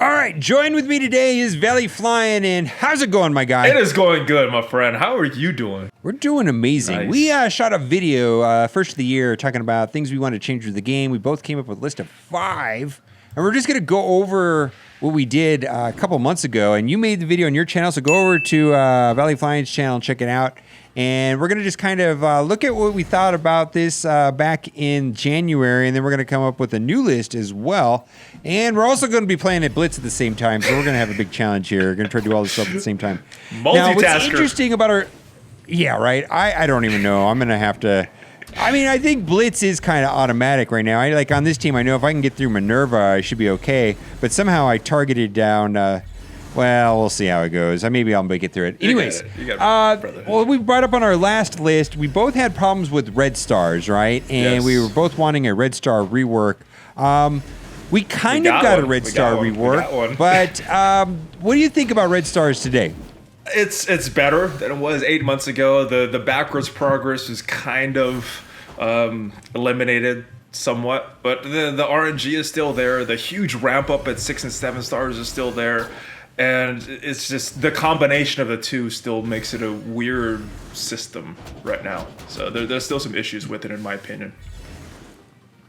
All right, join with me today is Valley Flying, and how's it going, my guy? It is going good, my friend. How are you doing? We're doing amazing. Nice. We shot a video first of the year talking about things we want to change with the game. We both came up with a list of 5, and we're just going to go over what we did a couple months ago. And you made the video on your channel, so go over to Valley Flying's channel and check it out. And we're going to just kind of look at what we thought about this back in January, and then we're going to come up with a new list as well. And we're also going to be playing at Blitz at the same time, so we're going to have a big challenge here. We're going to try to do all this stuff at the same time. Multitasker. Now, what's interesting about our... Yeah, right. I don't even know. I'm going to have to... I mean, I think Blitz is kind of automatic right now. Like on this team, I know if I can get through Minerva, I should be okay. But somehow I targeted down... well, we'll see how it goes. Maybe I'll make it through it. Anyways, well, we brought up on our last list, we both had problems with red stars, right? And Yes. we were both wanting a red star rework. We kind of got a red star rework, but what do you think about red stars today? It's better than it was 8 months ago. The backwards progress is kind of eliminated somewhat, but the RNG is still there. The huge ramp up at 6 and 7 stars is still there. And it's just the combination of the two still makes it a weird system right now. So there's still some issues with it, in my opinion.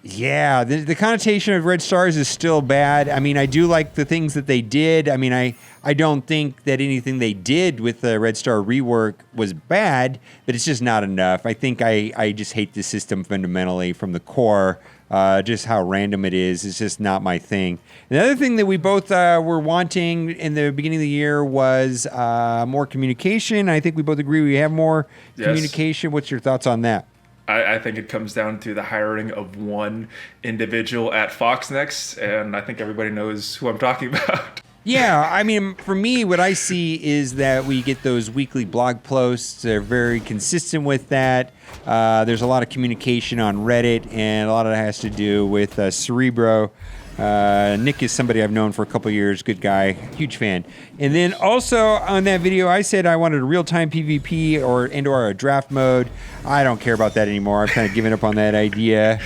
Yeah, the connotation of red stars is still bad. I mean, I do like the things that they did. I mean, I don't think that anything they did with the red star rework was bad, but it's just not enough. I think I just hate the system fundamentally from the core. Just how random it is. It's just not my thing. The other thing that we both were wanting in the beginning of the year was more communication. I think we both agree we have more communication. What's your thoughts on that? I think it comes down to the hiring of one individual at Foxnext, and I think everybody knows who I'm talking about. Yeah, I mean, for me, what I see is that we get those weekly blog posts. They're very consistent with that. There's a lot of communication on Reddit, and a lot of that has to do with Cerebro. Nick is somebody I've known for a couple of years. Good guy, huge fan. And then also on that video, I said I wanted a real-time PvP or a draft mode. I don't care about that anymore. I've kind of given up on that idea.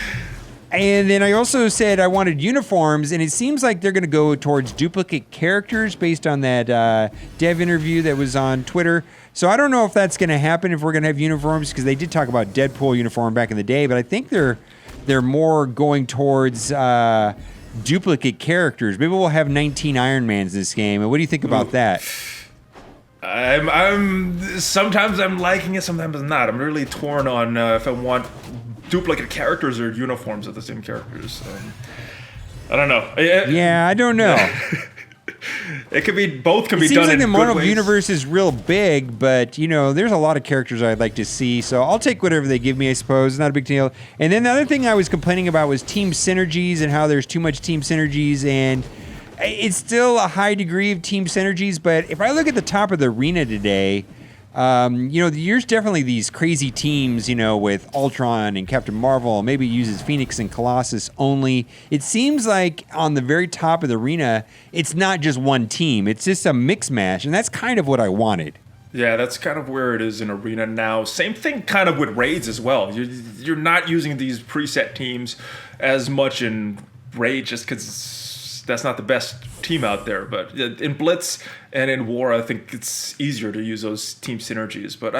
And then I also said I wanted uniforms, and it seems like they're going to go towards duplicate characters based on that dev interview that was on Twitter. So I don't know if that's going to happen if we're going to have uniforms, because they did talk about Deadpool uniform back in the day, but I think they're more going towards duplicate characters. Maybe we'll have 19 Iron Mans in this game. And what do you think about that? I'm sometimes I'm liking it, sometimes I'm not. I'm really torn on if I want duplicate characters or uniforms of the same characters. I don't know. Yeah, I don't know. It could be both. Can be done. It seems like in the good Marvel ways. universe is real big, but you know, there's a lot of characters I'd like to see. So I'll take whatever they give me, I suppose. It's not a big deal. And then the other thing I was complaining about was team synergies and how there's too much team synergies, and it's still a high degree of team synergies. But if I look at the top of the arena today, you know, there's definitely these crazy teams, you know, with Ultron and Captain Marvel. Maybe it uses Phoenix and Colossus only. It seems like on the very top of the arena, it's not just one team. It's just a mix mash, and that's kind of what I wanted. Yeah, that's kind of where it is in Arena now. Same thing kind of with Raids as well. You're not using these preset teams as much in Raid just because that's not the best team out there. But in Blitz and in War, I think it's easier to use those team synergies. But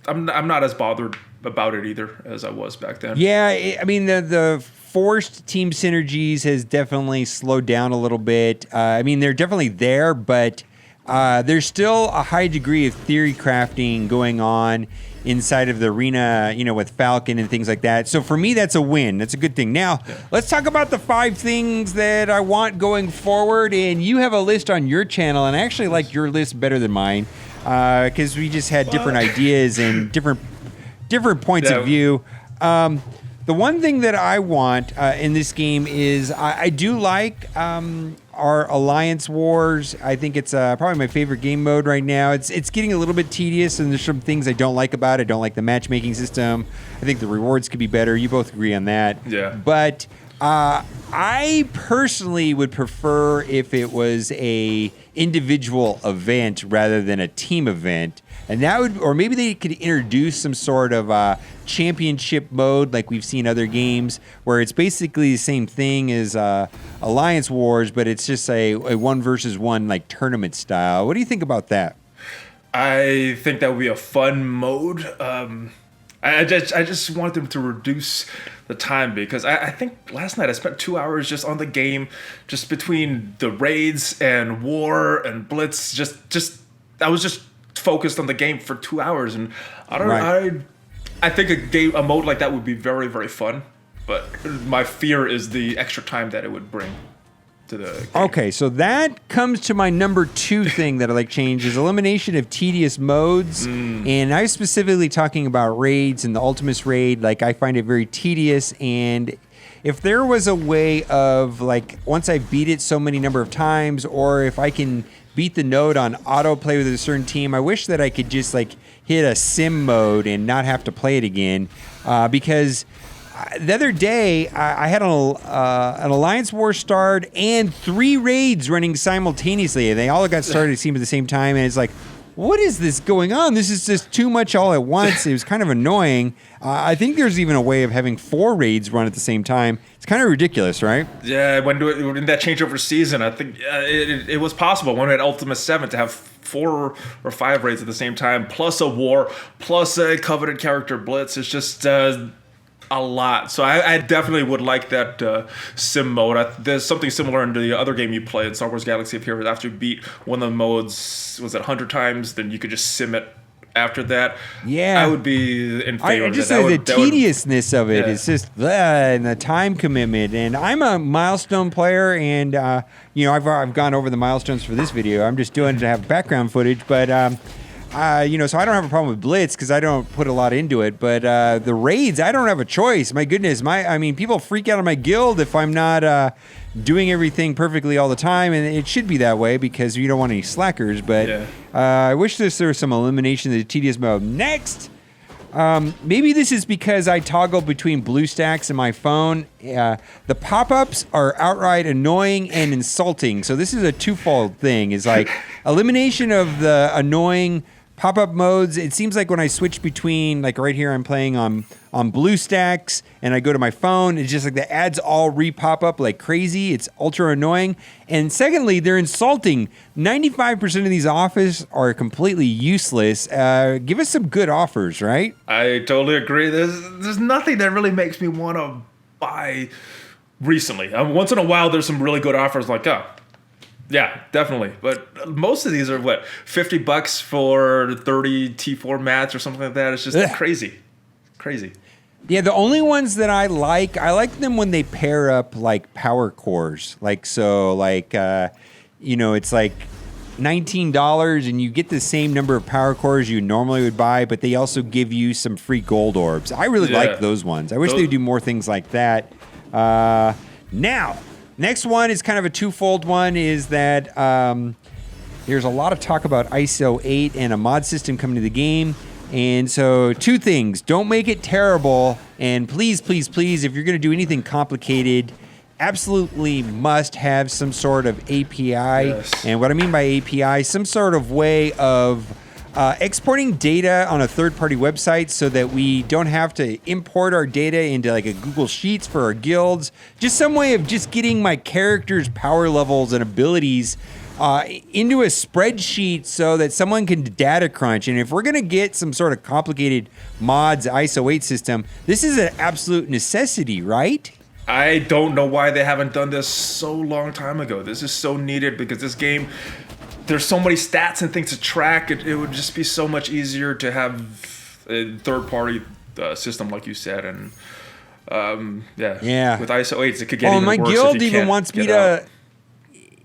I'm not as bothered about it either as I was back then. Yeah, I mean, the forced team synergies has definitely slowed down a little bit. I mean, they're definitely there, but there's still a high degree of theory crafting going on inside of the arena, you know, with Falcon and things like that. So for me, that's a win. That's a good thing. Now, let's talk about the 5 things that I want going forward. And you have a list on your channel, and I actually like your list better than mine because we just had different ideas and different points of view. The one thing that I want in this game is I do like our Alliance Wars. I think it's probably my favorite game mode right now. It's getting a little bit tedious, and there's some things I don't like about it. I don't like the matchmaking system. I think the rewards could be better. You both agree on that. Yeah. But I personally would prefer if it was a individual event rather than a team event. And that would, or maybe they could introduce some sort of championship mode like we've seen other games where it's basically the same thing as Alliance Wars, but it's just a 1 versus 1 like tournament style. What do you think about that? I think that would be a fun mode. I just want them to reduce the time because I think last night I spent 2 hours just on the game, just between the raids and war and blitz. Just I was just focused on the game for 2 hours, and I think a mode like that would be very, very fun. But my fear is the extra time that it would bring to the game. Okay, so that comes to my number 2 thing that I like change is elimination of tedious modes. And I'm specifically talking about raids and the Ultimus raid. Like, I find it very tedious, and if there was a way of, like, once I beat it so many number of times, or if I can beat the node on autoplay with a certain team, I wish that I could just, like, hit a sim mode and not have to play it again. Because the other day, I had an Alliance War start and 3 raids running simultaneously, and they all got started, it seemed, at the same time, and it's like, what is this going on? This is just too much all at once. It was kind of annoying. I think there's even a way of having 4 raids run at the same time. It's kind of ridiculous, right? Yeah, when in that changeover season, I think it was possible when we had Ultimate 7 to have 4 or 5 raids at the same time, plus a war, plus a coveted character blitz. It's just a lot. So I definitely would like that sim mode. There's something similar in the other game you play in Star Wars Galaxy of Heroes. After you beat one of the modes, was it 100 times, then you could just sim it after that. Yeah. I would be in favor I of just that. say the tediousness of it. Yeah. It's just and the time commitment. And I'm a milestone player, and I've gone over the milestones for this video. I'm just doing it to have background footage, but so I don't have a problem with Blitz because I don't put a lot into it. But the raids, I don't have a choice. My goodness, people freak out on my guild if I'm not doing everything perfectly all the time, and it should be that way because you don't want any slackers. But I wish there was some elimination of the tedious mode. Next, maybe this is because I toggle between BlueStacks and my phone. The pop-ups are outright annoying and insulting. So this is a twofold thing. It's like elimination of the annoying pop-up modes. It seems like when I switch between, like right here, I'm playing on BlueStacks, and I go to my phone, it's just like the ads all re-pop up like crazy. It's ultra annoying. And secondly, they're insulting. 95% of these offers are completely useless. Give us some good offers, right? I totally agree. There's nothing that really makes me want to buy recently. Once in a while, there's some really good offers like, yeah, definitely. But most of these are $50 for 30 T4 mats or something like that. It's just crazy. Yeah, the only ones that I like them when they pair up like power cores. It's like $19 and you get the same number of power cores you normally would buy, but they also give you some free gold orbs. I really like those ones. I wish they'd do more things like that. Now, next one is kind of a twofold one, is that there's a lot of talk about ISO 8 and a mod system coming to the game. And so 2 things. Don't make it terrible. And please, please, please, if you're going to do anything complicated, absolutely must have some sort of API. Yes. And what I mean by API, some sort of way of exporting data on a third-party website so that we don't have to import our data into like a Google Sheets for our guilds. Just some way of just getting my characters' power levels and abilities into a spreadsheet so that someone can data crunch. And if we're going to get some sort of complicated mods ISO 8 system, this is an absolute necessity, right? I don't know why they haven't done this so long time ago. This is so needed because this game, there's so many stats and things to track. It would just be so much easier to have a third-party system, like you said. And with ISO 8s, it could get even worse. My guild even wants me to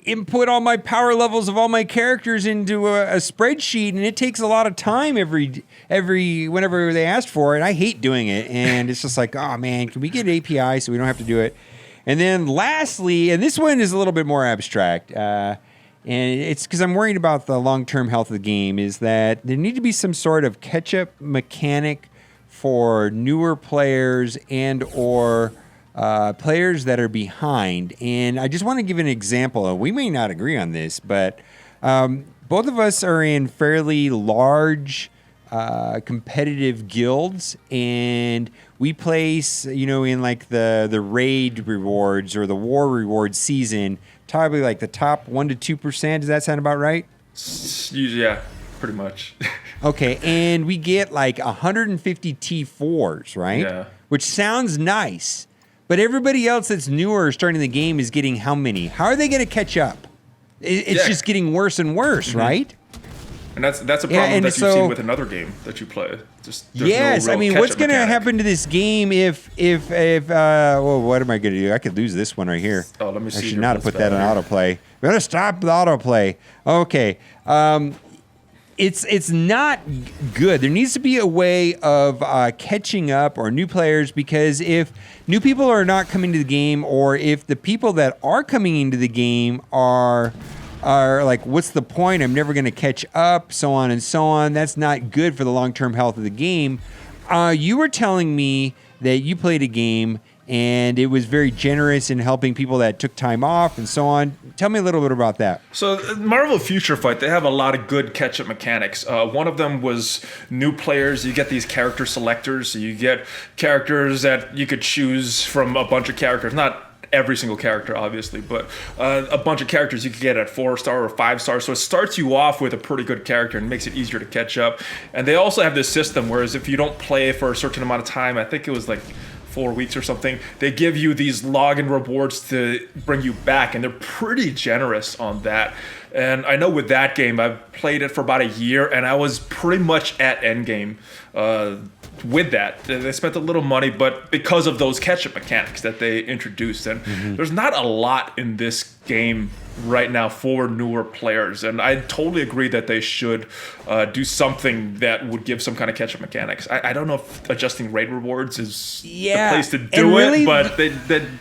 input all my power levels of all my characters into a spreadsheet, and it takes a lot of time every whenever they ask for it. I hate doing it, and it's just like, oh man, can we get API so we don't have to do it? And then lastly, and this one is a little bit more abstract, and it's because I'm worried about the long-term health of the game, is that there need to be some sort of catch-up mechanic for newer players and or players that are behind. And I just want to give an example. We may not agree on this, but both of us are in fairly large competitive guilds, and we place, in like the raid rewards or the war rewards season, probably like the top 1% to 2%. Does that sound about right? Yeah, pretty much. Okay, and we get like 150 T4s, right? Yeah. Which sounds nice, but everybody else that's newer starting the game is getting how many? How are they going to catch up? It's just getting worse and worse, right? And that's a problem that you've seen with another game that you play. Yes, no I mean, what's going to happen to this game if well, what am I going to do? I could lose this one right here. Oh, let me see. I should not have put that on autoplay. We're going to stop the autoplay. Okay. It's not good. There needs to be a way of catching up or new players, because if new people are not coming to the game, or if the people that are coming into the game are like, what's the point? I'm never going to catch up, so on and so on. That's not good for the long-term health of the game. You were telling me that you played a game and it was very generous in helping people that took time off and so on. Tell me a little bit about that. So Marvel Future Fight, they have a lot of good catch-up mechanics. One of them was new players. You get these character selectors. So you get characters that you could choose from a bunch of characters. Not every single character, obviously, but a bunch of characters you could get at 4-star or 5-star. So it starts you off with a pretty good character and makes it easier to catch up. And they also have this system, whereas if you don't play for a certain amount of time, I think it was like 4 weeks or something, they give you these login rewards to bring you back, and they're pretty generous on that. And I know with that game, I've played it for about a year, and I was pretty much at endgame with that. They spent a little money, but because of those catch-up mechanics that they introduced, and there's not a lot in this game right now for newer players, and I totally agree that they should do something that would give some kind of catch-up mechanics. I don't know if adjusting raid rewards is the place to do it, but they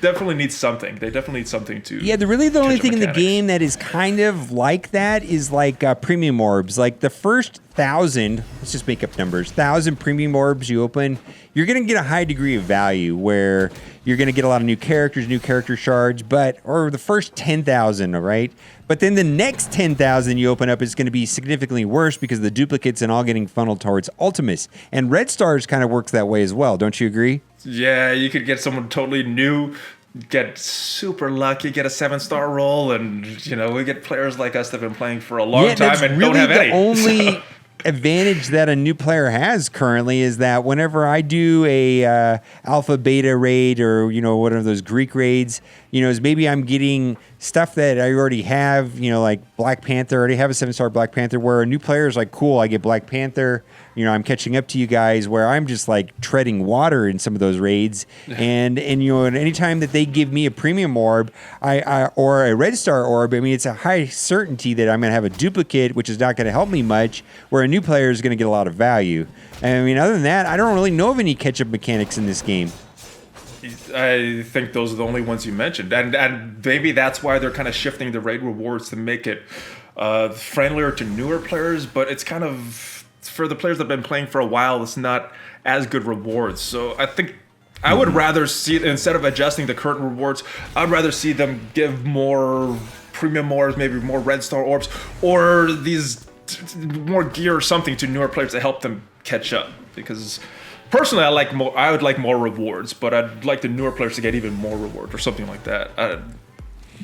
definitely need something. They definitely need something to. Yeah, the only thing in the game that is kind of like that is like premium orbs. Like the first 1,000, let's just make up numbers, 1,000 premium orbs you open, you're going to get a high degree of value where you're going to get a lot of new characters, new character shards, or the first 10,000, all right? But then the next 10,000 you open up is going to be significantly worse because of the duplicates and all getting funneled towards Ultimates. And Red Stars kind of works that way as well. Don't you agree? Yeah, you could get someone totally new, get super lucky, get a 7-star roll, and we get players like us that have been playing for a long time and really don't have any. Only advantage that a new player has currently is that whenever I do a alpha beta raid or one of those Greek raids, is maybe I'm getting stuff that I already have, like Black Panther. I already have a 7-star Black Panther, where a new player is like, cool, I get Black Panther. I'm catching up to you guys, where I'm just like treading water in some of those raids. And anytime that they give me a premium orb, or a red star orb, I mean, it's a high certainty that I'm going to have a duplicate, which is not going to help me much, where a new player is going to get a lot of value. I mean, other than that, I don't really know of any catch-up mechanics in this game. I think those are the only ones you mentioned, and maybe that's why they're kind of shifting the raid rewards to make it friendlier to newer players. But it's kind of, for the players that have been playing for a while, it's not as good rewards. So I think I would rather see, instead of adjusting the current rewards, I'd rather see them give more premium orbs, maybe more red star orbs, or these more gear or something to newer players to help them catch up. Because personally, I would like more rewards, but I'd like the newer players to get even more rewards or something like that.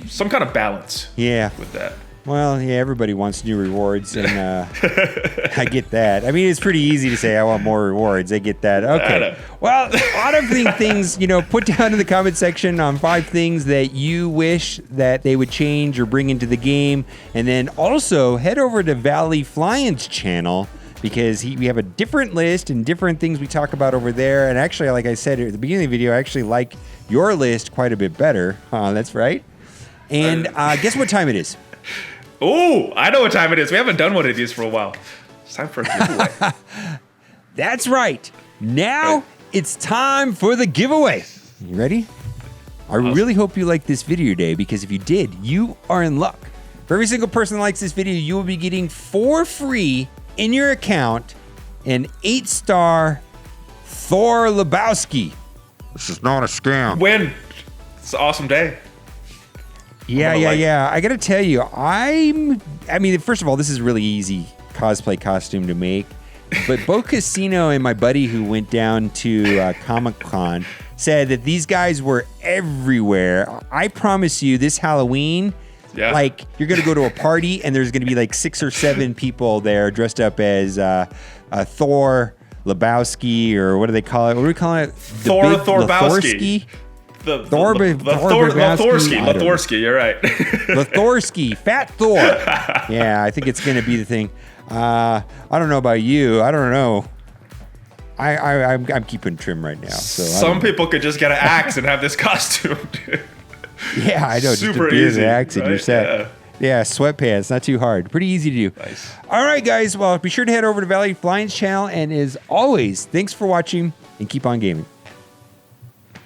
Some kind of balance. With that. Well, yeah, everybody wants new rewards, and I get that. I mean, it's pretty easy to say I want more rewards. I get that. Okay. Well, a lot of things, put down in the comment section on 5 things that you wish that they would change or bring into the game. And then also head over to Valley Flyant's channel, because we have a different list and different things we talk about over there. And actually, like I said at the beginning of the video, I actually like your list quite a bit better. That's right. And guess what time it is? Oh, I know what time it is. We haven't done one of these for a while. It's time for a giveaway. That's right. Now it's time for the giveaway. You ready? I really hope you liked this video today, because if you did, you are in luck. For every single person that likes this video, you will be getting for free in your account an 8-star Thor Lebowski. This is not a scam. Win. It's an awesome day. Yeah. I gotta tell you, I mean, first of all, this is really easy cosplay costume to make. But Bo Casino and my buddy who went down to Comic-Con said that these guys were everywhere. I promise you, this Halloween, like, you're going to go to a party and there's going to be like 6 or 7 people there dressed up as Thor, Lebowski, or what do they call it? What do we call it? Thorbowski. Lethorsky, you're right. Lethorsky, Fat Thor. Yeah, I think it's going to be the thing. I don't know about you. I don't know. I'm keeping trim right now. So some people could just get an axe and have this costume, dude. Yeah, I know. Super just a beard easy, and axe and you're set. Yeah, sweatpants. Not too hard. Pretty easy to do. Nice. All right, guys. Well, be sure to head over to Valley Flying's channel. And as always, thanks for watching and keep on gaming.